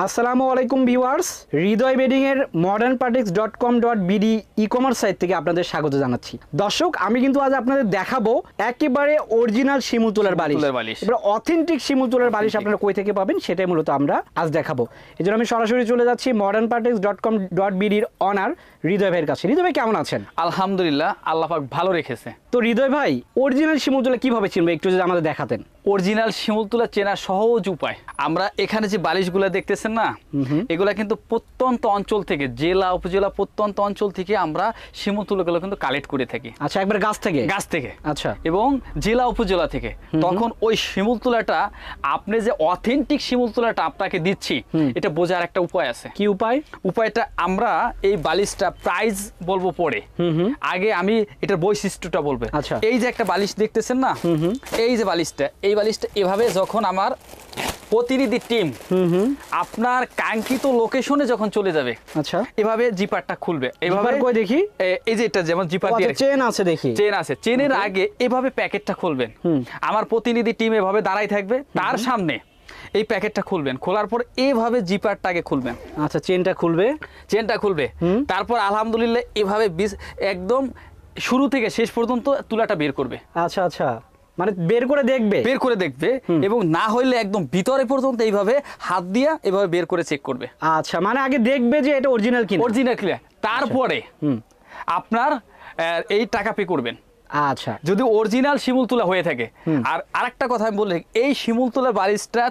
আসসালামু আলাইকুম ভিউয়ার্স, হৃদয় বেডিং এর modernpartix.com.bd ই-কমার্স সাইট থেকে আপনাদের স্বাগত জানাচ্ছি। দর্শক, আমি কিন্তু আজ আপনাদের দেখাবো একেবারে অরিজিনাল শিমুল তুলার বালিশ। এবার অথেন্টিক শিমুল তুলার বালিশ আপনারা কই থেকে পাবেন সেটাই মূলত আমরা আজ দেখাবো। এজন্য আমি সরাসরি চলে যাচ্ছি modernpartix.com.bd এর অনার হৃদয় ভাইয়ের কাছে। হৃদয় ভাই কেমন আছেন? আলহামদুলিল্লাহ, আল্লাহ পাক ভালো রেখেছে। তো হৃদয় ভাই, অরিজিনাল শিমুল তুলা কিভাবে চিনবে একটু যদি আমাদের দেখাতেন। অরিজিনাল শিমুল তুলা চেনার সহজ উপায়, আমরা এখানে যে বালিশগুলো দেখতেছেন না, এগুলা কিন্তু প্রত্যন্ত অঞ্চল থেকে, জেলা উপজেলা প্রত্যন্ত অঞ্চল থেকে আমরা শিমুল তুলাগুলো কিন্তু কালেক্ট করে থাকি। আচ্ছা, একবার গাছ থেকে? গাছ থেকে। আচ্ছা। এবং জেলা উপজেলা থেকে। তখন ওই শিমুল তুলাটা, আপনি যে অথেন্টিক শিমুল তুলাটা আপনাকে দিচ্ছি, এটা বোঝার একটা উপায় আছে। কি উপায়? উপায়টা, আমরা এই বালিশটা প্রাইস বলবো পরে, আগে আমি এটার বৈশিষ্ট্যটা বলবো। আচ্ছা। এই যে একটা বালিশ দেখতেছেন না, এই যে বালিশটা, এই বালিশটা এভাবে যখন আমার প্রতিনিধি টিম আপনার কাঙ্ক্ষিত লোকেশনে যখন চলে যাবে, আচ্ছা, এভাবে জিপারটা খুলবে। এভাবে কই দেখি? এই যে এটা যেমন জিপার দিয়ে চেন আছে, দেখি চেন আছে। চেনের আগে এভাবে প্যাকেটটা খুলবেন। আমার প্রতিনিধি টিম এভাবে দাঁড়াই থাকবে, তার সামনে এই প্যাকেটটা খুলবেন। খোলার পর এইভাবে জিপারটাকে খুলবেন। আচ্ছা, চেনটা খুলবে। চেনটা খুলবে, তারপর আলহামদুলিল্লাহ এভাবে একদম শুরু থেকে শেষ পর্যন্ত তুলাটা বের করবে। আচ্ছা আচ্ছা, মানে বের করে দেখবে এবং না হইলে একদম ভিতরে পর্যন্ত এইভাবে হাত দিয়া এভাবে বের করে চেক করবে। আচ্ছা, মানে আগে দেখবে যে এটা অরিজিনাল কিনা। অরিজিনাল কিনা, তারপরে আপনার এই টাকা পে করবেন। আচ্ছা, যদি অরিজিনাল শিমুল তুলা হয়ে থাকে। আর আরেকটা কথা আমি বলি, এই শিমুল তুলার বালিশটা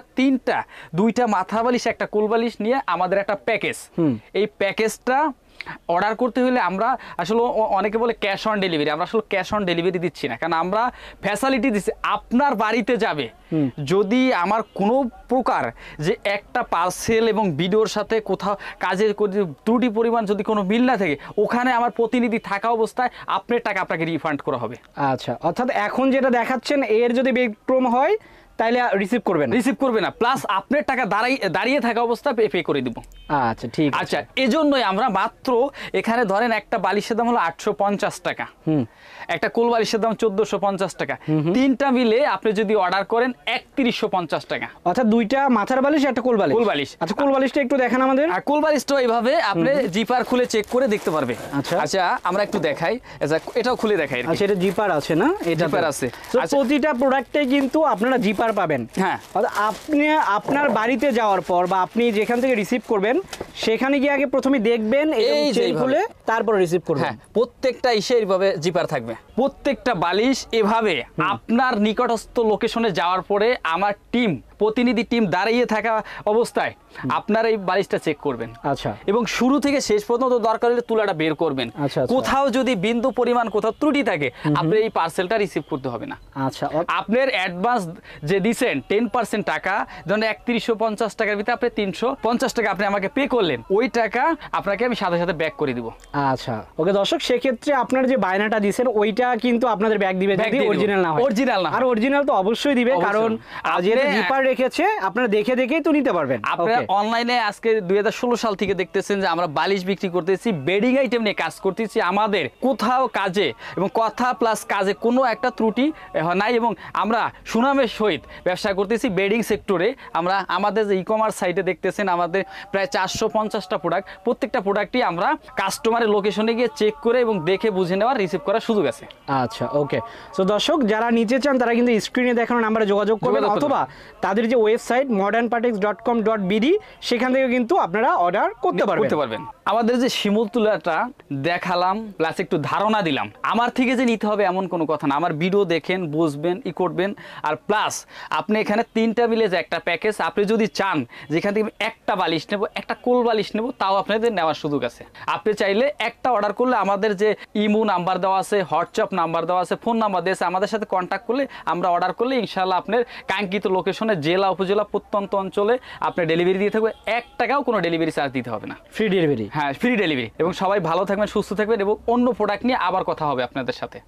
দুইটা মাথা বালিশ, একটা কোল বালিশ নিয়ে আমাদের একটা প্যাকেজ। এই প্যাকেজটা অর্ডার করতে হলে আমরা আসলে, অনেকে বলে ক্যাশ অন ডেলিভারি, আমরা আসলে ক্যাশ অন ডেলিভারি দিচ্ছি না, কারণ আমরা ফ্যাসিলিটি দিচ্ছি আপনার বাড়িতে যাবে। যদি আমার কোনো প্রকার যে একটা পার্সেল এবং ভিডিওর সাথে কোথাও কাজের ত্রুটি পরিমাণ যদি কোনো মিল না থাকে, ওখানে আমার প্রতিনিধি থাকা অবস্থায় আপনার টাকা আপনাকে রিফান্ড করা হবে। আচ্ছা, অর্থাৎ এখন যেটা দেখাচ্ছেন এর যদি ব্যতিক্রম হয় তাহলে রিসিভ করবে না, প্লাস আপনার টাকা দাঁড়িয়ে থাকা অবস্থায় পে করে দিব। আচ্ছা, ঠিক আছে। আচ্ছা, এজন্যই আমরা মাত্র এখানে ধরেন একটা বালিশের দাম হলো 850 টাকা, একটা কোল বালিশের দাম 1450 টাকা, তিনটা মিলে আপনি যদি অর্ডার করেন 3150 টাকা। অর্থাৎ দুইটা মাথার বালিশ, একটা কোল বালিশ। আচ্ছা, কোল বালিশটা একটু দেখান আমাদের। আর কোল বালিশটা এইভাবে আপনি জিপার খুলে চেক করে দেখতে পারবে। আচ্ছা আচ্ছা, আমরা একটু দেখাই। আচ্ছা, এটাও খুলে দেখাই। আচ্ছা, এটা জিপার আছে না? এটা জিপার আছে। প্রতিটা প্রোডাক্টে কিন্তু আপনারা জিপার পাবেন। হ্যাঁ, আপনি আপনার বাড়িতে যাওয়ার পর বা আপনি যেখান থেকে রিসিভ করবেন সেখানে গিয়ে আগে প্রথমে দেখবেন, এই চেন খুলে তারপর রিসিভ করবেন। হ্যাঁ, প্রত্যেকটা এইভাবে জিপার থাকবে। প্রত্যেকটা বালিশ এভাবে আপনার নিকটস্থ লোকেশনে যাওয়ার পরে আমার প্রতিনিধি টিম দাঁড়িয়ে থাকা অবস্থায় আপনার এই বালিশটা চেক করবেন। আচ্ছা, এবং শুরু থেকে শেষ পর্যন্ত দরকার হলে তুলাটা বের করবেন। আচ্ছা, কোথাও যদি বিন্দু পরিমাণ কোথাও ত্রুটি থাকে, আপনি এই পার্সেলটা রিসিভ করতে হবে না। আচ্ছা, আপনার অ্যাডভান্স যে দিচ্ছেন 10% টাকা, ধরেন 3150 টাকার ভিতরে আপনি 350 টাকা আপনি আমাকে পে করলেন, ওই টাকা আপনাকে আমি সাথে সাথে ব্যাক করে দিব। আচ্ছা, ওকে দর্শক, সেক্ষেত্রে আপনার যে বায়নাটা দিচ্ছেন ওইটা কিন্তু আপনাদের ব্যাক দিবে যদি অরিজিনাল না হয়। আর অরিজিনাল তো অবশ্যই দিবে, কারণ যেটা জিপার রেখেছে আপনারা দেখেই তো নিতে পারবেন। আপনারা অনলাইনে আজকে 2016 সাল থেকে দেখতেছেন যে আমরা বালিশ বিক্রি করতেছি, বেডিং আইটেম নিয়ে কাজ করতেছি। আমাদের কোথাও কাজে এবং কথা প্লাস কাজে কোনো একটা ত্রুটি নাই, এবং আমরা সুনামের সহিত ব্যবসা করতেছি বেডিং সেক্টরে। আমরা আমাদের যে ই-কমার্স সাইটে দেখতেছেন আমাদের প্রায় 450টা প্রোডাক্ট, প্রত্যেকটা প্রোডাক্টই আমরা কাস্টমারের লোকেশনে গিয়ে চেক করে এবং দেখে বুঝে নেওয়ার, রিসিভ করার সুযোগ আছে। আচ্ছা, ওকে। সো দর্শক, যারা নিতে চান তারা কিন্তু স্ক্রিনে দেখানো নাম্বারে যোগাযোগ করবেন, অথবা তাদের যে ওয়েবসাইট modernpartix.com.bd সেখান থেকে কিন্তু আপনারা অর্ডার করতে পারবেন। আমাদের যে শিমুল তুলাটা দেখালাম প্লাস একটু ধারণা দিলাম, আমার থেকে যে নিতে হবে এমন কোনো কথা না। আমার ভিডিও দেখেন, বুঝবেন, করবেন। আর প্লাস আপনি এখানে তিনটা মিলে যে একটা প্যাকেজ, আপনি যদি চান যেখান থেকে একটা বালিশ নেব, একটা কোল বালিশ নেব, তাও আপনাদের নেওয়ার সুযোগ আছে। আপনি চাইলে একটা অর্ডার করলে আমাদের যে ইমো নাম্বার দেওয়া আছে, হোয়াটসঅ্যাপ নাম্বার দেওয়া আছে, ফোন নাম্বার দেওয়া আছে, আমাদের সাথে কন্ট্যাক্ট করলে আমরা অর্ডার করলে ইনশাআল্লাহ আপনার কাঙ্ক্ষিত লোকেশনে, জেলা উপজেলা প্রত্যন্ত অঞ্চলে আপনার ডেলিভারি দিয়ে থাকবে। 1 টাকাও কোনো ডেলিভারি চার্জ দিতে হবে না, ফ্রি ডেলিভারি। হ্যাঁ, ফ্রি ডেলিভারি। এবং সবাই ভালো থাকবেন, সুস্থ থাকবেন, এবং অন্য প্রোডাক্ট নিয়ে আবার কথা হবে আপনাদের সাথে।